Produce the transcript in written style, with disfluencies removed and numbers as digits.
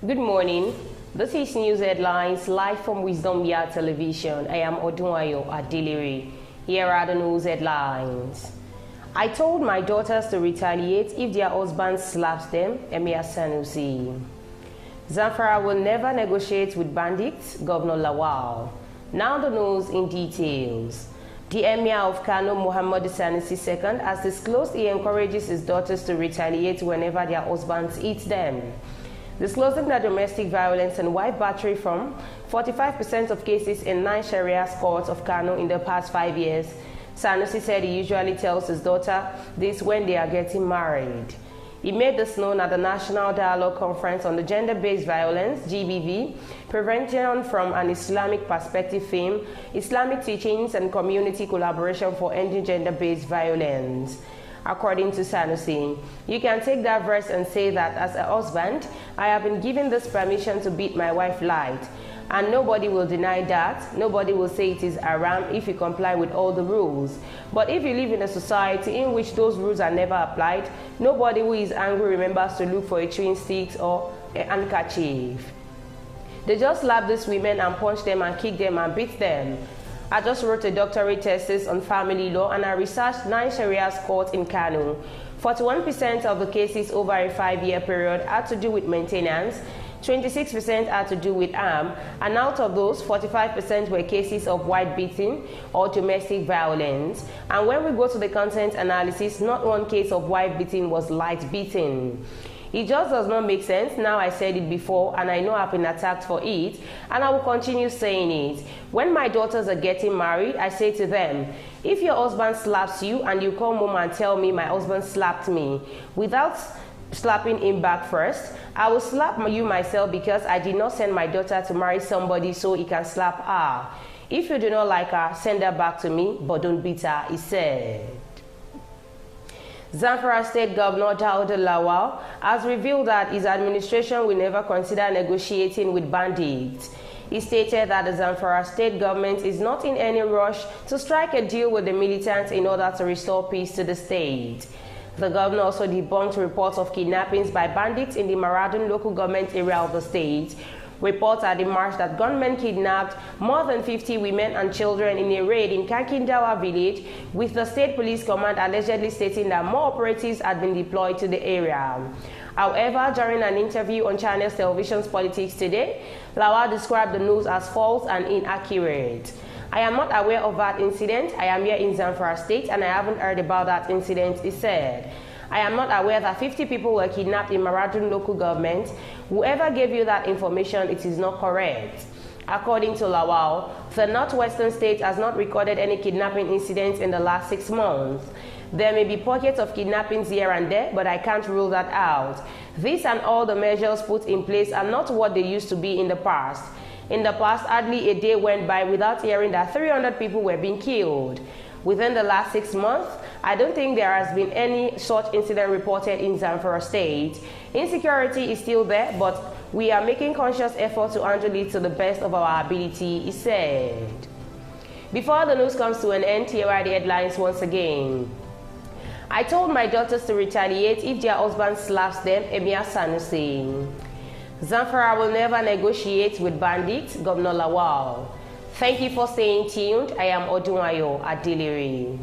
Good morning. This is News Headlines live from Wisdom Yard Television. I am Odunwayo Adelere. Here are the news headlines. I told my daughters to retaliate if their husband slaps them, Emir Sanusi. Zamfara will never negotiate with bandits, Governor Lawal. Now the news in details. The Emir of Kano, Muhammad Sanusi II, has disclosed he encourages his daughters to retaliate whenever their husbands eat them. Disclosing that domestic violence and wife battery from 45% of cases in 9 Sharia courts of Kano in the past 5 years, Sanusi said he usually tells his daughter this when they are getting married. He made this known at the National Dialogue Conference on the Gender-Based Violence, GBV, Prevention from an Islamic Perspective theme, Islamic Teachings and Community Collaboration for Ending Gender-Based Violence. According to Sanusi, you can take that verse and say that as a husband, I have been given this permission to beat my wife light, and nobody will deny that. Nobody will say it is haram if you comply with all the rules. But if you live in a society in which those rules are never applied, nobody who is angry remembers to look for a chewing stick or a handkerchief. They just slap these women and punch them and kick them and beat them. I just wrote a doctorate thesis on family law and I researched 9 Sharia courts in Kano. 41% of the cases over a 5-year period had to do with maintenance, 26% had to do with harm, and out of those, 45% were cases of wife beating or domestic violence. And when we go to the content analysis, not one case of wife beating was light beating. It just does not make sense. Now I said it before and I know I've been attacked for it and I will continue saying it. When my daughters are getting married, I say to them, if your husband slaps you and you come home and tell me my husband slapped me, without slapping him back first, I will slap you myself because I did not send my daughter to marry somebody so he can slap her. If you do not like her, send her back to me, but don't beat her, he said. Zamfara State Governor Dauda Lawal has revealed that his administration will never consider negotiating with bandits. He stated that the Zamfara State government is not in any rush to strike a deal with the militants in order to restore peace to the state. The governor also debunked reports of kidnappings by bandits in the Maradun local government area of the state. Reports had emerged that gunmen kidnapped more than 50 women and children in a raid in Kankindawa village, with the state police command allegedly stating that more operatives had been deployed to the area. However, during an interview on Channels Television's Politics Today, Lawal described the news as false and inaccurate. I am not aware of that incident. I am here in Zamfara State and I haven't heard about that incident, he said. I am not aware that 50 people were kidnapped in Maradun local government. Whoever gave you that information, it is not correct. According to Lawal, the northwestern state has not recorded any kidnapping incidents in the last 6 months. There may be pockets of kidnappings here and there, but I can't rule that out. This and all the measures put in place are not what they used to be in the past. In the past, hardly a day went by without hearing that 300 people were being killed. Within the last 6 months, I don't think there has been any such incident reported in Zamfara State. Insecurity is still there, but we are making conscious effort to handle it to the best of our ability, he said. Before the news comes to an end, here are the headlines once again. I told my daughters to retaliate if their husband slaps them, Emir Sanusi. Zamfara will never negotiate with bandits, Governor Lawal. Thank you for staying tuned. I am Odunwayo Adelere.